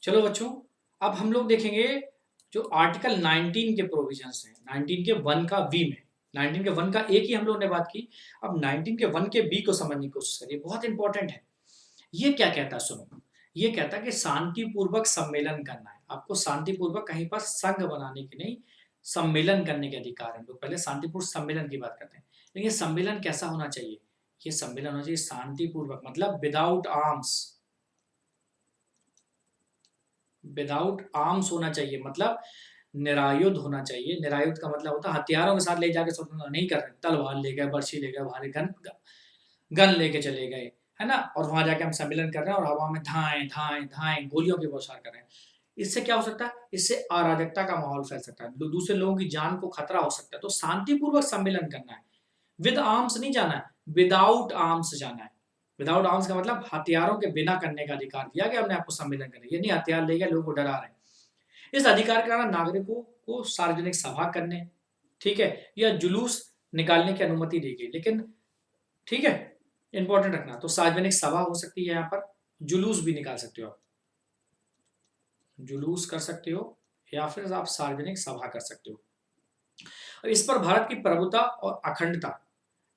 चलो बच्चों, अब हम लोग देखेंगे जो आर्टिकल 19 के प्रोविजंस हैं, 19 के 1 का बी में। 19 के 1 का ए की हम लोगों ने बात की, अब 19 के 1 के बी को समझने की कोशिश करिए, बहुत इंपॉर्टेंट है। ये क्या कहता है सुनो, ये कहता है कि शांतिपूर्वक सम्मेलन करना है आपको, शांतिपूर्वक कहीं पर संघ बनाने की नहीं, सम्मेलन करने के अधिकार है। हम लोग पहले शांतिपूर्ण सम्मेलन की बात करते हैं, लेकिन ये सम्मेलन कैसा होना चाहिए? ये सम्मेलन होना चाहिए शांतिपूर्वक, मतलब विदाउट आर्म्स, विदाउट आर्म्स होना चाहिए, मतलब निरायुध होना चाहिए। निरायुध का मतलब होता है हथियारों के साथ ले जाके स्वतंत्र नहीं कर रहे, तलवार ले गए, बर्छी ले गए, भारी गन गन लेके चले गए, है ना, और वहां जाके हम सम्मेलन कर रहे हैं और हवा में धाएं धाएं धाएं गोलियों के बौछार कर रहे हैं। इससे क्या हो सकता है? इससे अराजकता का माहौल फैल सकता है, दूसरे लोगों की जान को खतरा हो सकता है। तो शांतिपूर्वक सम्मेलन करना है, विद आर्म्स नहीं जाना है, विदाउट आर्म्स जाना है। विदाउट आर्म्स का मतलब हथियारों के बिना करने का अधिकार दिया गया हमने आपको सम्मेलन करने, ये नहीं हथियार ले गए लोगों को डरा रहे हैं। इस अधिकार के कारण नागरिकों को सार्वजनिक सभा करने, ठीक है, या जुलूस निकालने की अनुमति दी गई, लेकिन ठीक है, इंपॉर्टेंट रखना, तो सार्वजनिक सभा हो सकती है, यहाँ पर जुलूस भी निकाल सकते हो आप, जुलूस कर सकते हो या फिर आप सार्वजनिक सभा कर सकते हो। और इस पर भारत की प्रभुता और अखंडता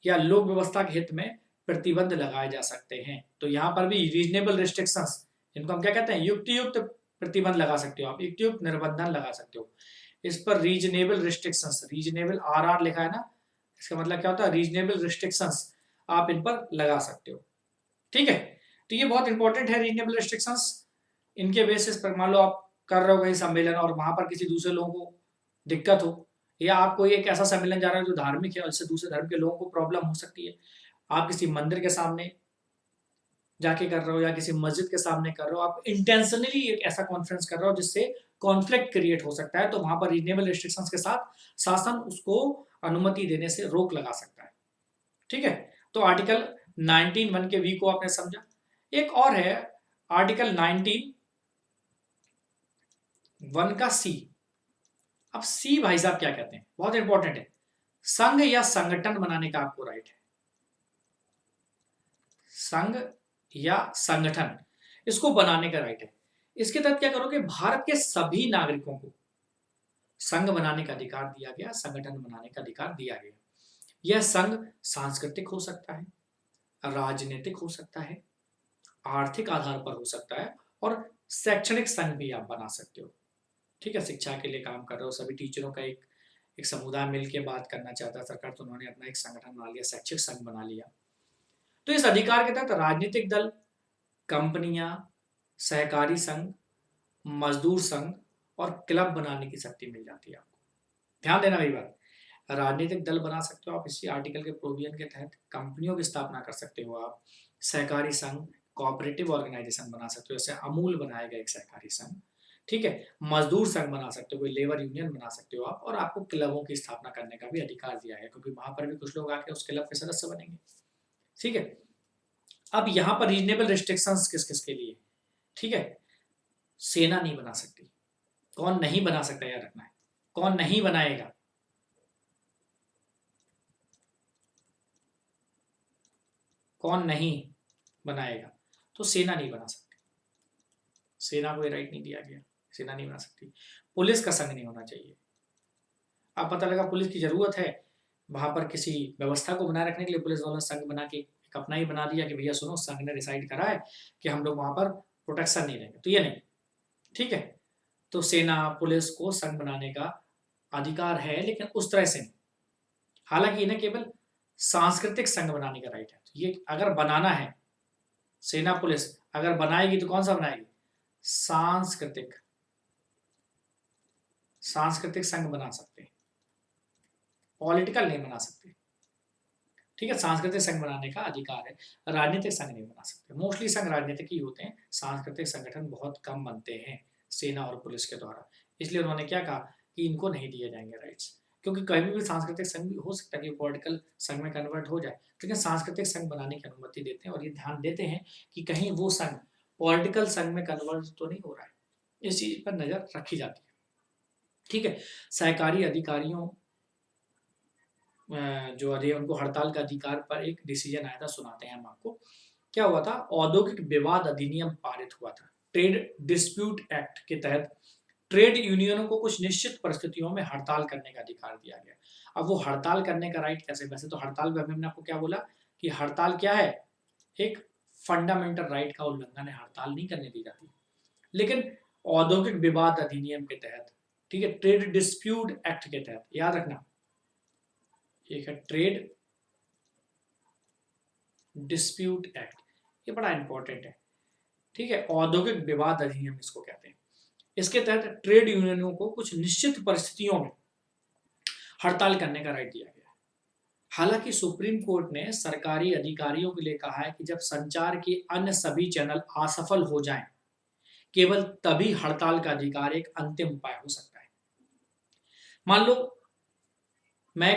या लोक व्यवस्था के हित में प्रतिबंध लगाए जा सकते हैं। तो यहाँ पर भी रीजनेबल रिस्ट्रिक्शंस, इनको हम क्या कहते हैं, युक्तियुक्त प्रतिबंध लगा सकते हो आप, युक्तियुक्त निर्बंधन लगा सकते हो। इस पर reasonable restrictions, reasonable R R लिखा है ना, इसका मतलब क्या होता है, रीजनेबल रिस्ट्रिक्शंस आप इन पर लगा सकते हो। ठीक है, तो ये बहुत इंपॉर्टेंट है रीजनेबल रिस्ट्रिक्शंस। इनके बेसिस पर मान लो आप कर रहे हो कहीं सम्मेलन और वहां पर किसी दूसरे लोगों को दिक्कत हो, या आप कोई एक ऐसा सम्मेलन जा रहे हो जो धार्मिक है और इससे दूसरे धर्म के लोगों को प्रॉब्लम हो सकती है, आप किसी मंदिर के सामने जाके कर रहे हो या किसी मस्जिद के सामने कर रहे हो, आप इंटेंशनली एक ऐसा कॉन्फ्रेंस कर रहे हो जिससे कॉन्फ्लिक्ट क्रिएट हो सकता है, तो वहां पर रीजनेबल रिस्ट्रिक्शंस के साथ शासन उसको अनुमति देने से रोक लगा सकता है। ठीक है, तो आर्टिकल 19(1) के वी को आपने समझा। एक और है आर्टिकल 19(1) का सी। अब सी भाई साहब क्या कहते हैं, बहुत इंपॉर्टेंट है, संघ या संगठन बनाने का आपको राइट है, संघ या संगठन, इसको बनाने का राइट है। इसके तहत क्या करोगे, भारत के सभी नागरिकों को संघ बनाने का अधिकार दिया गया, संगठन बनाने का अधिकार दिया गया। यह संघ सांस्कृतिक हो सकता है, राजनीतिक हो सकता है, आर्थिक आधार पर हो सकता है, और शैक्षणिक संघ भी आप बना सकते हो। ठीक है, शिक्षा के लिए काम कर रहे हो, सभी टीचरों का एक एक समुदाय मिलकर बात करना चाहता है सरकार, तो उन्होंने अपना एक संगठन बना लिया, शैक्षिक संघ बना लिया। तो इस अधिकार के तहत राजनीतिक दल, कंपनियां, सहकारी संघ, मजदूर संघ और क्लब बनाने की शक्ति मिल जाती है आपको। ध्यान देना मेरी बात, राजनीतिक दल बना सकते हो आप इसी आर्टिकल के प्रोविजन के तहत, कंपनियों की स्थापना कर सकते हो आप, सहकारी संघ, कोऑपरेटिव ऑर्गेनाइजेशन बना सकते हो, जैसे अमूल बनाएगा एक सहकारी संघ। ठीक है, मजदूर संघ बना सकते हो, कोई लेबर यूनियन बना सकते हो आप, और आपको क्लबों की स्थापना करने का भी अधिकार दिया है, क्योंकि वहां पर भी कुछ लोग आके उस क्लब के सदस्य बनेंगे। ठीक है, अब यहाँ पर रीजनेबल रिस्ट्रिक्शंस किस किस के लिए, ठीक है, सेना नहीं बना सकती। कौन नहीं बना सकता, याद रखना है, कौन नहीं बनाएगा, कौन नहीं बनाएगा, तो सेना नहीं बना सकती, सेना को ये राइट नहीं दिया गया, सेना नहीं बना सकती। पुलिस का संघ नहीं होना चाहिए। अब पता लगा पुलिस की जरूरत है, वहां पर किसी व्यवस्था को बनाए रखने के लिए पुलिस वालों ने संघ बना के एक अपना ही बना दिया कि भैया सुनो, संघ ने डिसाइड करा है कि हम लोग वहां पर प्रोटेक्शन नहीं देंगे, तो ये नहीं। ठीक है, तो सेना पुलिस को संघ बनाने का अधिकार है, लेकिन उस तरह से नहीं। हालांकि इन्हें केवल सांस्कृतिक संघ बनाने का राइट है, तो ये अगर बनाना है, सेना पुलिस अगर बनाएगी तो कौन सा बनाएगी, सांस्कृतिक, सांस्कृतिक संघ बना सकते हैं, पॉलिटिकल नहीं बना सकते। ठीक है, सांस्कृतिक संघ बनाने का अधिकार है, राजनीतिक संघ नहीं बना सकते। मोस्टली संघ राजनीतिक ही होते हैं, सांस्कृतिक संगठन बहुत कम बनते हैं सेना और पुलिस के द्वारा। इसलिए उन्होंने क्या कहा कि इनको नहीं दिए जाएंगे राइट्स, क्योंकि कभी भी सांस्कृतिक संघ भी हो सकता है कि पॉलिटिकल संघ में कन्वर्ट हो जाए, लेकिन सांस्कृतिक संघ बनाने की अनुमति देते हैं, और ये ध्यान देते हैं कि कहीं वो संघ पॉलिटिकल संघ में कन्वर्ट तो नहीं हो रहा है, इस चीज पर नजर रखी जाती है। ठीक है, सहकारी अधिकारियों जो अरे उनको हड़ताल का अधिकार पर एक डिसीजन आया था, सुनाते हैं हम आपको। क्या हुआ था, औद्योगिक विवाद अधिनियम पारित हुआ था। ट्रेड डिस्प्यूट एक्ट के तहत ट्रेड यूनियनों को कुछ निश्चित परिस्थितियों में हड़ताल करने का अधिकार दिया गया। अब वो हड़ताल करने का राइट कैसे, वैसे तो हड़ताल में हमने आपको क्या बोला कि हड़ताल क्या है, एक फंडामेंटल राइट का उल्लंघन है, हड़ताल नहीं करने दी जाती। लेकिन औद्योगिक विवाद अधिनियम के तहत, ठीक है, ट्रेड डिस्प्यूट एक्ट के तहत, याद रखना एक है ट्रेड डिस्प्यूट एक्ट, ये बड़ा इंपॉर्टेंट है, ठीक है, औद्योगिक विवाद अधिनियम इसको कहते हैं। इसके तहत ट्रेड यूनियनों को कुछ निश्चित परिस्थितियों में हड़ताल करने का राइट दिया गया है। हालांकि सुप्रीम कोर्ट ने सरकारी अधिकारियों के लिए कहा है कि जब संचार के अन्य सभी चैनल असफल हो जाएं, केवल तभी हड़ताल का अधिकार एक अंतिम उपाय हो सकता है। मान लो मैं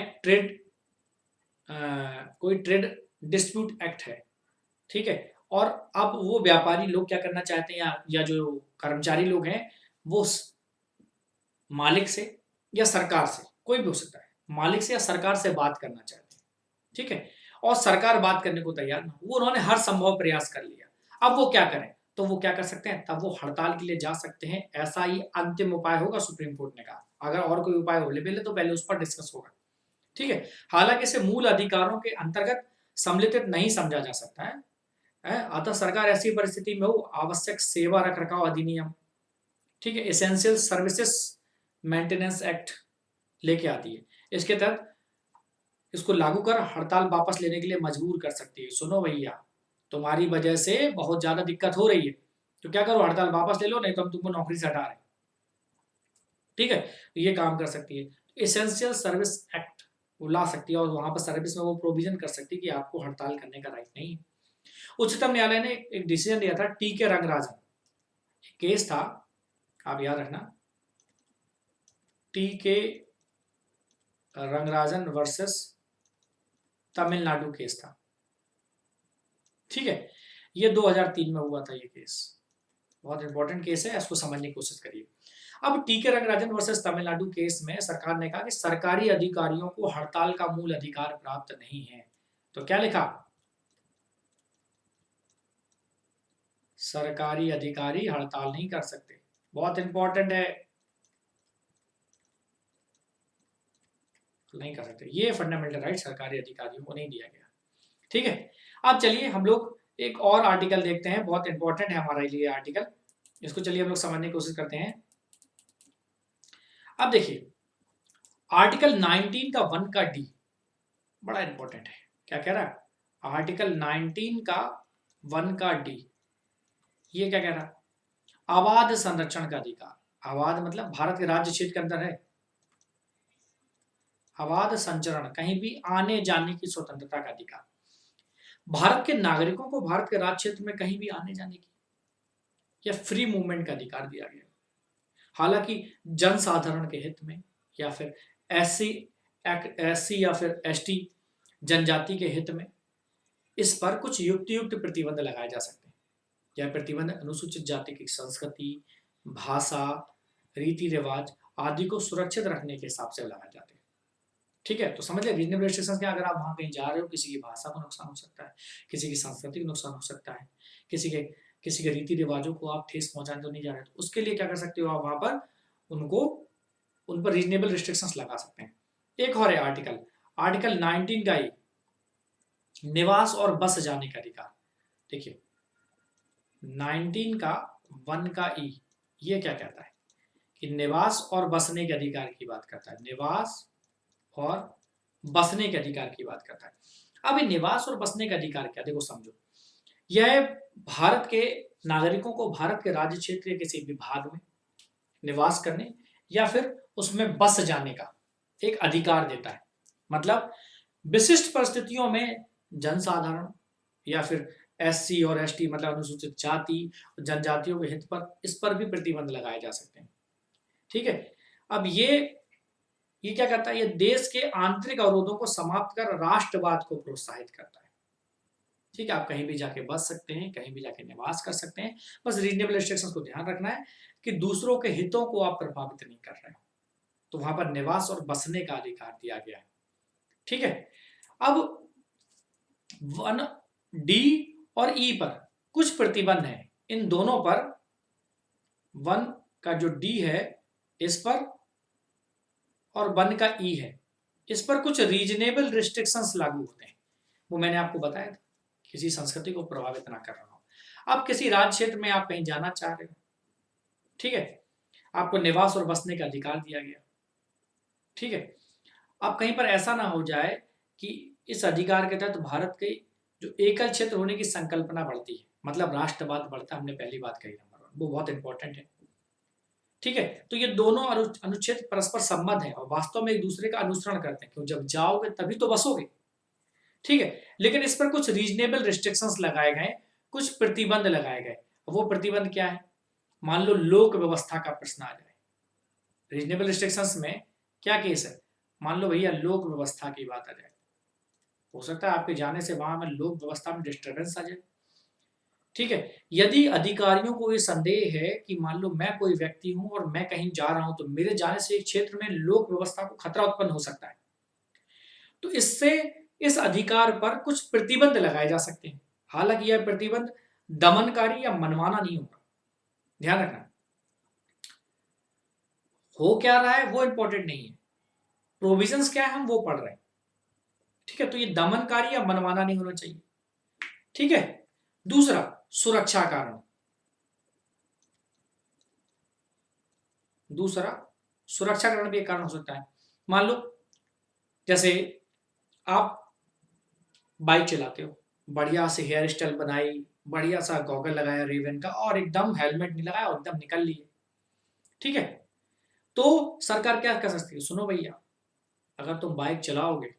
कोई ट्रेड डिस्प्यूट एक्ट है, ठीक है, और अब वो व्यापारी लोग क्या करना चाहते हैं, या जो कर्मचारी लोग हैं वो मालिक से या सरकार से, कोई भी हो सकता है, मालिक से या सरकार से बात करना चाहते हैं, ठीक है, और सरकार बात करने को तैयार ना, वो उन्होंने हर संभव प्रयास कर लिया। अब वो क्या करें, तो वो क्या कर सकते हैं, तब वो हड़ताल के लिए जा सकते हैं। ऐसा ही अंतिम उपाय होगा, सुप्रीम कोर्ट ने कहा। अगर और कोई उपाय अवेलेबल है तो पहले उस पर डिस्कस होगा, ठीक है। हालांकि इसे मूल अधिकारों के अंतर्गत सम्मिलित नहीं समझा जा सकता है, अतः सरकार ऐसी परिस्थिति में वो आवश्यक सेवा रख रखाव अधिनियम, ठीक है, एसेंशियल सर्विसेज मेंटेनेंस एक्ट लेके आती है। इसके तहत इसको लागू कर हड़ताल वापस लेने के लिए मजबूर कर सकती है। सुनो भैया, तुम्हारी वजह से बहुत ज्यादा दिक्कत हो रही है, तो क्या करो, हड़ताल वापस ले लो, नहीं तो हम तुमको नौकरी से हटा रहे हैं, ठीक है, ये काम कर सकती है। एसेंशियल सर्विस एक्ट वो ला सकती है, और वहां पर सर्विस में वो प्रोविजन कर सकती है कि आपको हड़ताल करने का राइट नहीं है। उच्चतम न्यायालय ने एक डिसीजन दिया था, टी के रंगराजन केस था, आप याद रखना, टी के रंगराजन वर्सेस तमिलनाडु केस था, ठीक है, ये 2003 में हुआ था ये केस, बहुत इंपॉर्टेंट केस है, इसको समझने की कोशिश करिए। अब टी के रंगराजन वर्सेस तमिलनाडु केस में सरकार ने कहा कि सरकारी अधिकारियों को हड़ताल का मूल अधिकार प्राप्त नहीं है। तो क्या लिखा, सरकारी अधिकारी हड़ताल नहीं कर सकते, बहुत इंपॉर्टेंट है, नहीं कर सकते, ये फंडामेंटल राइट सरकारी अधिकारियों को नहीं दिया गया, ठीक है। अब चलिए हम लोग एक और आर्टिकल देखते हैं, बहुत इंपॉर्टेंट है हमारे लिए आर्टिकल, इसको चलिए हम लोग समझने की कोशिश करते हैं। अब देखिए आर्टिकल 19 का 1 का डी बड़ा इंपॉर्टेंट है, क्या कह रहा है, आर्टिकल 19 का 1 का डी, ये क्या कह रहा है, आबाद संरक्षण का अधिकार। आबाद मतलब भारत के राज्य क्षेत्र के अंदर है, आबाद संचरण, कहीं भी आने जाने की स्वतंत्रता का अधिकार। भारत के नागरिकों को भारत के राज्य क्षेत्र में कहीं भी आने जाने की या फ्री मूवमेंट का अधिकार दिया गया। हालांकि जनसाधारण के हित में या फिर एससी या फिर एसटी जनजाति के हित में इस पर कुछ युक्त प्रतिबंध लगाए जा सकते हैं। यह प्रतिबंध अनुसूचित जाति की संस्कृति, भाषा, रीति रिवाज आदि को सुरक्षित रखने के हिसाब से लगाए जाते हैं, ठीक है। तो समझ लिया रीजनेबल रिस्ट्रिक्शंस क्या, अगर आप वहां कहीं जा रहे हो, किसी की भाषा को नुकसान हो सकता है, किसी की संस्कृति को नुकसान हो सकता है, किसी के रीति रिवाजों को आप ठेस पहुंचाने तो नहीं जा रहे, तो उसके लिए क्या कर सकते हो आप, वहां पर उन पर रीजनेबल रिस्ट्रिक्शंस लगा सकते हैं। एक और है आर्टिकल 19 का ही निवास और बस जाने का अधिकार। देखिए 19 का 1 का ई, ये क्या कहता है कि निवास और बसने के अधिकार की बात करता है, निवास और बसने के अधिकार की बात करता है। अब ये निवास और बसने का अधिकार क्या, देखो समझो, यह भारत के नागरिकों को भारत के राज्य क्षेत्र के किसी विभाग में निवास करने या फिर उसमें बस जाने का एक अधिकार देता है। मतलब विशिष्ट परिस्थितियों में जनसाधारण या फिर एससी और एसटी मतलब अनुसूचित जाति जनजातियों के हित पर इस पर भी प्रतिबंध लगाए जा सकते हैं, ठीक है। अब ये क्या करता है, ये देश के आंतरिक अवरोधों को समाप्त कर राष्ट्रवाद को प्रोत्साहित करता है, ठीक है। आप कहीं भी जाके बस सकते हैं, कहीं भी जाके निवास कर सकते हैं, बस रीजनेबल रिस्ट्रिक्शंस को ध्यान रखना है कि दूसरों के हितों को आप प्रभावित नहीं कर रहे हो, तो वहां पर निवास और बसने का अधिकार दिया गया है, ठीक है। अब 1 डी और ई पर कुछ प्रतिबंध है, इन दोनों पर वन का जो डी है इस पर और वन का ई है, इस पर कुछ रीजनेबल रिस्ट्रिक्शंस लागू होते हैं। वो मैंने आपको बताया था, किसी संस्कृति को प्रभावित ना कर रहा हो। अब किसी राज्य क्षेत्र में आप कहीं जाना चाह रहे हो, ठीक है, आपको निवास और बसने का अधिकार दिया गया, ठीक है। अब कहीं पर ऐसा ना हो जाए कि इस अधिकार के तहत भारत के जो एकल क्षेत्र होने की संकल्पना बढ़ती है, मतलब राष्ट्रवाद बढ़ता है, हमने पहली बात कही नंबर 1, वो बहुत इंपॉर्टेंट है, ठीक है। तो ये दोनों अनुच्छेद परस्पर संबद्ध है और वास्तव में एक दूसरे का अनुसरण करते हैं, क्यों, जब जाओगे तभी तो बसोगे, ठीक है। लेकिन इस पर कुछ रीजनेबल रिस्ट्रिक्शंस लगाए गए, कुछ प्रतिबंध लगाए गए। वो प्रतिबंध क्या है? मान लो लोक व्यवस्था का प्रश्न आ जाए, रीजनेबल रिस्ट्रिक्शंस में क्या केस है? मान लो भैया लोक व्यवस्था की बात आ जाए, हो सकता है आपके जाने से वहां में लोक व्यवस्था में डिस्टर्बेंस आ जाए, ठीक है। यदि अधिकारियों को ये संदेह है कि मान लो मैं कोई व्यक्ति हूं और मैं कहीं जा रहा हूं तो मेरे जाने से एक क्षेत्र में लोक व्यवस्था को खतरा उत्पन्न हो सकता है, तो इससे इस अधिकार पर कुछ प्रतिबंध लगाए जा सकते हैं। हालांकि यह प्रतिबंध दमनकारी या मनमाना नहीं होगा, ध्यान रखना। हो क्या रहा है वो इंपॉर्टेंट नहीं है, प्रोविजंस क्या है हम वो पढ़ रहे हैं, ठीक है। तो ये दमनकारी या मनमाना नहीं होना चाहिए, ठीक है। दूसरा, सुरक्षा कारण। दूसरा, सुरक्षा कारण भी एक कारण हो सकता है। मान लो जैसे आप बाइक चलाते हो, बढ़िया से हेयर स्टाइल बनाई, बढ़िया सा गॉगल लगाया रेवन का और एकदम हेलमेट नहीं लगाया और एकदम निकल लिए, ठीक है। तो सरकार क्या कर सकती है? सुनो भैया, अगर तुम बाइक चलाओगे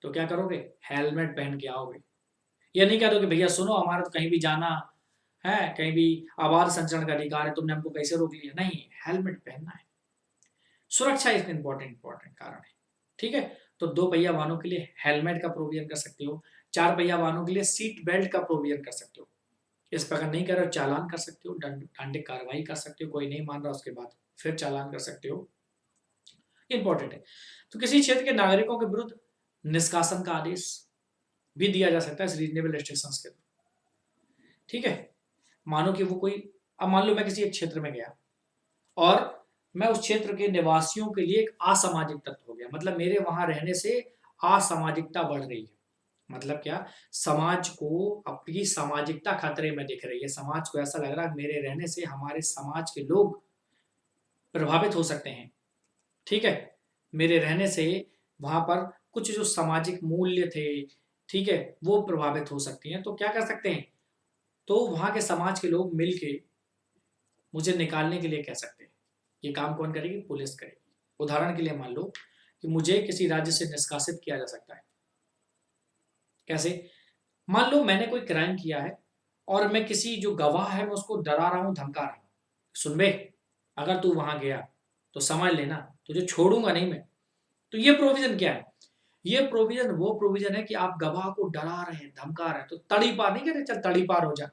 तो क्या करोगे? हेलमेट पहन के आओगे। ये नहीं कह दो कि भैया सुनो हमारा तो कहीं भी जाना है, कहीं भी आवाज संचरण का अधिकार है, तुमने हमको कैसे रोक लिया? नहीं, हेलमेट पहनना है। सुरक्षा एक इंपॉर्टेंट कारण है, ठीक है। तो 2 पहिया वाहनों के लिए हेलमेट का प्रोविजन कर सकते हो, 4 पहिया वाहनों के लिए सीट बेल्ट का प्रोविजन कर सकते हो। इस पर अगर नहीं कर रहे हो चालान कर सकते हो, दंडिक कार्रवाई कर सकते हो, कोई नहीं मान रहा उसके बाद फिर चालान कर सकते हो, इंपॉर्टेंट है। तो किसी क्षेत्र के नागरिकों के विरुद्ध निष्कासन का आदेश भी दिया जा सकता है इस रीजनेबल रेस्ट्रिक्शंस के, ठीक है। मानो कि वो कोई, अब मान लो मैं किसी एक क्षेत्र में गया और मैं उस क्षेत्र के निवासियों के लिए एक असामाजिक तत्व हो गया, मतलब मेरे वहां रहने से असामाजिकता बढ़ रही है। मतलब क्या? समाज को अपनी सामाजिकता खतरे में दिख रही है, समाज को ऐसा लग रहा है मेरे रहने से हमारे समाज के लोग प्रभावित हो सकते हैं, ठीक है। मेरे रहने से वहां पर कुछ जो सामाजिक मूल्य थे, ठीक है, वो प्रभावित हो सकती हैं। तो क्या कर सकते हैं? तो वहां के समाज के लोग मिलके मुझे निकालने के लिए कह सकते हैं। ये काम कौन करेगी? पुलिस करेगी। उदाहरण के लिए मान लो कि मुझे किसी राज्य से निष्कासित किया जा सकता है। कैसे? मान लो मैंने कोई क्राइम किया है और मैं किसी जो गवाह है मैं उसको डरा रहा हूं, धमका रहा हूं, सुन बे, अगर तू वहां गया तो समझ लेना तुझे छोड़ूंगा नहीं मैं। तो ये प्रोविजन क्या है? ये प्रोविजन वो प्रोविजन है कि आप गवाह को डरा रहे हैं, धमका रहे हैं, तो तड़ी पार नहीं कहते, चल तड़ी पार हो जा।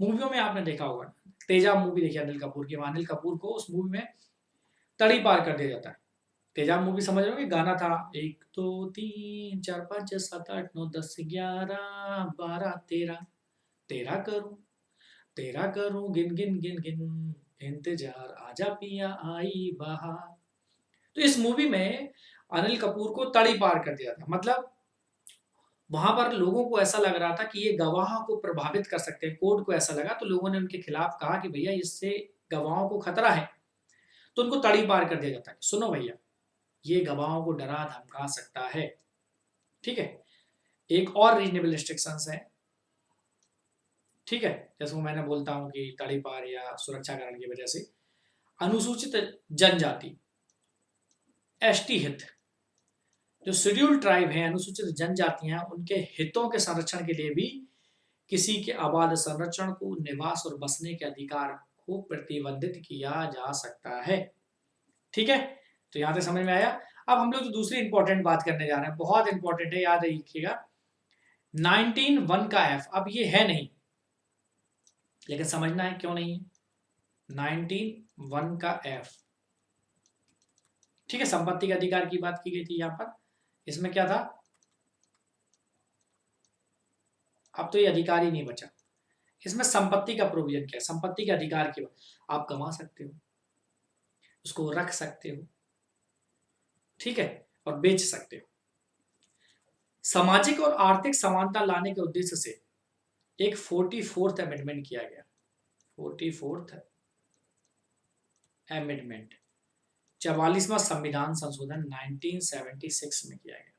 मूवियों में आपने देखा होगा, तेजाब मूवी देखी अनिल कपूर की, अनिल कपूर को उस मूवी में तड़ी पार कर दिया जाता है। तेजाब मूवी समझ रहे हो कि गाना था 1 2 3 4 5 6 7 8 9 10 11 12 13, तेरा करूं गिन गिन गिन गिन, इंतजार आजा पिया आई बहार। तो इस मूवी में अनिल कपूर को तड़ी पार कर दिया था, मतलब वहां पर लोगों को ऐसा लग रहा था कि ये गवाह को प्रभावित कर सकते हैं, कोर्ट को ऐसा लगा, तो लोगों ने उनके खिलाफ कहा कि भैया इससे गवाहों को खतरा है, तो उनको तड़ी पार कर दिया जाता है। सुनो भैया, ये गवाहों को डरा धमका सकता है, ठीक है। एक और रीजनेबल रिस्ट्रिक्शंस है, ठीक है, जैसे मैंने बोलता हूं कि तड़ी पार या सुरक्षा कारण की वजह से अनुसूचित जनजाति, एसटी हित, जो शेड्यूल्ड ट्राइब है, अनुसूचित जनजातियां, उनके हितों के संरक्षण के लिए भी किसी के आबाद संरक्षण को, निवास और बसने के अधिकार को प्रतिबंधित किया जा सकता है, ठीक है। तो यहां तक समझ में आया। अब हम लोग जो दूसरी इंपॉर्टेंट बात करने जा रहे हैं, बहुत इंपॉर्टेंट है, याद रखिएगा। 19(1) का एफ, अब ये है नहीं लेकिन समझना है क्यों नहीं है। 19(1) का एफ, ठीक है, संपत्ति के अधिकार की बात की गई थी यहां पर। इसमें क्या था? अब तो ये अधिकार ही नहीं बचा। इसमें संपत्ति का प्रोविजन क्या है, संपत्ति के अधिकार की बात, आप कमा सकते हो, उसको रख सकते हो, ठीक है, और बेच सकते हो। सामाजिक और आर्थिक समानता लाने के उद्देश्य से एक 44th अमेंडमेंट किया गया। 44th अमेंडमेंट, 44वां संविधान संशोधन 1976 में किया गया।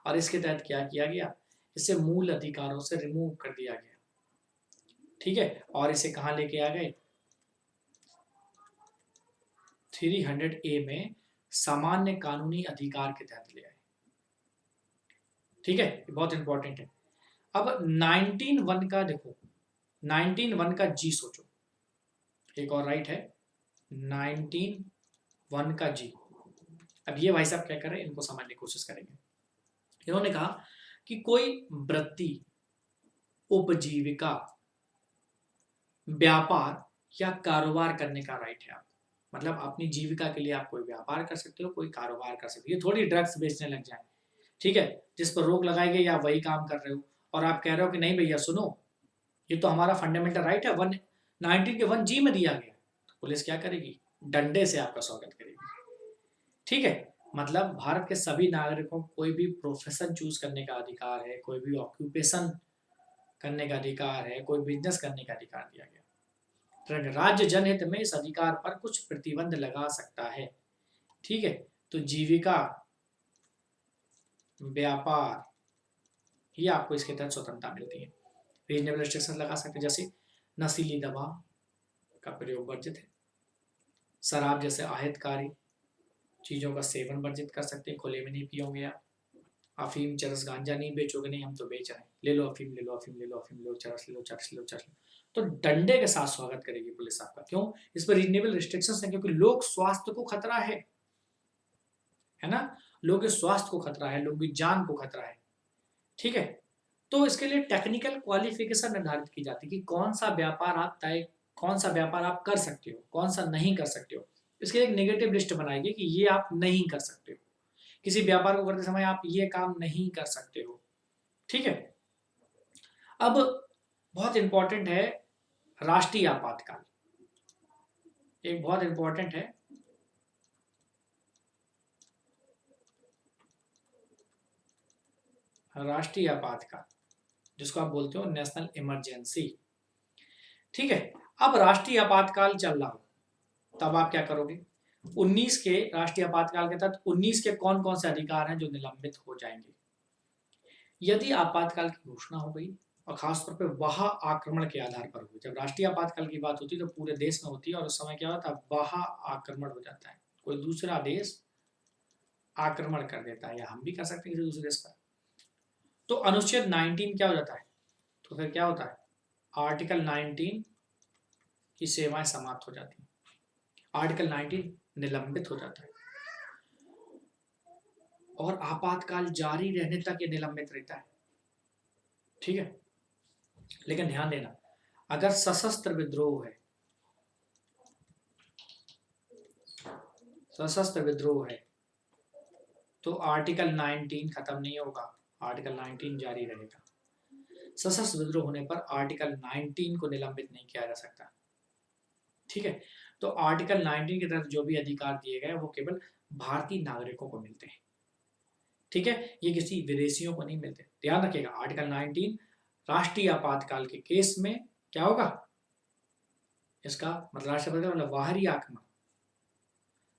और इसके तहत क्या किया गया, इसे मूल अधिकारों से रिमूव कर दिया गया, ठीक है, और इसे कहां लेके आ गए, 300A में सामान्य कानूनी अधिकार के तहत ले आए, ठीक है, ये बहुत इंपॉर्टेंट है। अब 19(1) का देखो, 19(1) का जी सोचो, एक और राइट है 19(1) का जी। अब ये भाई साहब क्या कर रहे हैं, इनको समझने की कोशिश करेंगे। इन्होंने कहा कि कोई वृत्ति, उपजीविका, व्यापार या कारोबार करने का राइट है आप, मतलब अपनी जीविका के लिए आप कोई व्यापार कर सकते हो, कोई कारोबार कर सकते हो। ये थोड़ी ड्रग्स बेचने लग जाए, ठीक है, जिस पर रोक लगाई गई आप वही काम कर रहे हो, और आप कह रहे हो कि नहीं भैया सुनो, ये तो हमारा फंडामेंटल राइट है, 119 के 1G में दिया गया। तो पुलिस क्या करेगी, डंडे से आपका स्वागत करेगी, ठीक है। मतलब भारत के सभी नागरिकों को कोई भी प्रोफेशन चूज करने का अधिकार है, कोई भी ऑक्यूपेशन करने का अधिकार है, कोई बिजनेस करने का अधिकार दिया गया। राज्य जनहित में इस अधिकार पर कुछ प्रतिबंध लगा सकता है, ठीक है। तो जीविका, व्यापार, ये आपको इसके तहत स्वतंत्रता मिलती है। रीजनेबल रिस्ट्रिक्शन लगा सकते हैं, जैसे नशीली दवा का प्रयोग वर्जित है, शराब जैसे आहितकारी चीजों का सेवन वर्जित कर सकते हैं, खुले में नहीं पियोगे आप, अफीम, चरस, गांजा नहीं बेचोगे, नहीं हम तो बेच रहे हैं, ले लो अफीम, ले लो अफीम, ले लो अफीम, ले लो चरस, ले लो चरस, ले लो चरस, तो डंडे के साथ स्वागत करेगी पुलिस आपका। क्यों, इस पर रीजनेबल रिस्ट्रिक्शंस हैं, क्योंकि लोक स्वास्थ्य को खतरा है ना, लोगों के स्वास्थ्य को खतरा है, लोगों की जान को खतरा है, ठीक है। तो इसके लिए टेक्निकल क्वालिफिकेशन निर्धारित की जाती है कि कौन सा व्यापार आप कौन सा व्यापार आप कर सकते हो, कौन सा नहीं कर सकते हो। इसके लिए एक नेगेटिव लिस्ट बनाएगी कि ये आप नहीं कर सकते हो, किसी व्यापार को करते समय आप ये काम नहीं कर सकते हो, ठीक है। अब बहुत इंपॉर्टेंट है राष्ट्रीय आपातकाल, एक बहुत इंपॉर्टेंट है राष्ट्रीय आपातकाल, जिसको आप बोलते हो नेशनल इमरजेंसी, ठीक है। अब राष्ट्रीय आपातकाल चल रहा हो, तब आप क्या करोगे, 19 के राष्ट्रीय आपातकाल के तहत 19 के कौन कौन से अधिकार हैं जो निलंबित हो जाएंगे। यदि आपातकाल की घोषणा हो गई, और खासतौर पर वह आक्रमण के आधार पर हुई, जब राष्ट्रीय आपातकाल की बात होती है तो पूरे देश में होती है, और उस समय क्या होता है, वह आक्रमण हो जाता है, कोई दूसरा देश आक्रमण कर देता है, या हम भी कर सकते हैं किसी दूसरे देश पर, तो अनुच्छेद 19 क्या हो जाता है, तो फिर क्या होता है, आर्टिकल 19 की सेवाएं समाप्त हो जाती हैं, आर्टिकल 19 निलंबित हो जाता है, और आपातकाल जारी रहने तक ये निलंबित रहता है, ठीक है। लेकिन ध्यान देना, अगर सशस्त्र विद्रोह है, सशस्त्र विद्रोह है, तो आर्टिकल 19 खत्म नहीं होगा, आर्टिकल 19 जारी रहेगा। सशस्त्र विद्रोह होने पर आर्टिकल 19 को निलंबित नहीं किया जा सकता, ठीक है। तो आर्टिकल 19 के तहत जो भी अधिकार दिए गए वो केवल भारतीय नागरिकों को मिलते हैं, ठीक है, ये किसी विदेशियों को नहीं मिलते। ध्यान रखिएगा, आर्टिकल 19 राष्ट्रीय आपातकाल के केस में क्या होगा, इसका मतलब राष्ट्रीय आपातकाल मतलब बाहरी आक्रमण,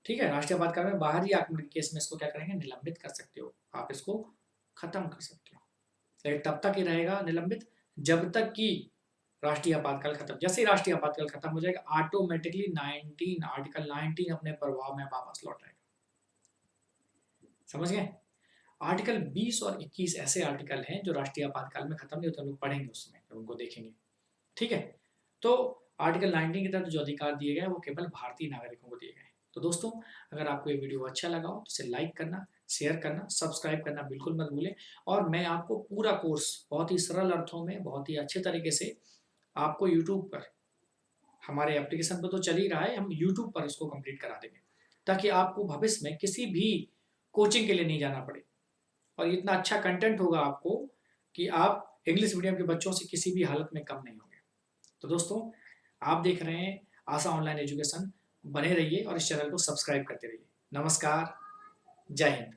ठीक है, राष्ट्रीय आपातकाल में बाहरी आक्रमण के केस में इसको क्या करेंगे, निलंबित कर सकते हो, आप इसको खत्म कर सकते हो, लेकिन तब तक ही रहेगा निलंबित जब तक कि राष्ट्रीय आपातकाल खत्म, जैसे ही राष्ट्रीय आपातकाल खत्म हो जाएगा ऑटोमेटिकली 19 आर्टिकल 19 अपने प्रभाव में वापस लौट आएगा, समझ गए। आर्टिकल 20 और 21 ऐसे आर्टिकल हैं जो राष्ट्रीय आपातकाल में खत्म नहीं होते, हम लोग पढ़ेंगे उसमें जब उनको देखेंगे, ठीक है। तो आर्टिकल 19 के तहत जो अधिकार दिए गए वो केवल भारतीय नागरिकों को दिए गए। तो दोस्तों, अगर आपको ये वीडियो अच्छा लगा हो तो इसे लाइक करना, शेयर करना, सब्सक्राइब करना बिल्कुल मत भूलें, और मैं आपको पूरा कोर्स बहुत ही सरल अर्थों में बहुत ही अच्छे तरीके से आपको यूट्यूब पर, हमारे एप्लीकेशन पर तो चल ही रहा है, हम यूट्यूब पर इसको कंप्लीट करा देंगे, ताकि आपको भविष्य में किसी भी कोचिंग के लिए नहीं जाना पड़े, और इतना अच्छा कंटेंट होगा आपको कि आप इंग्लिश मीडियम के बच्चों से किसी भी हालत में कम नहीं होंगे। तो दोस्तों, आप देख रहे हैं आशा ऑनलाइन एजुकेशन, बने रहिए और इस चैनल को सब्सक्राइब करते रहिए। नमस्कार, जय हिंद।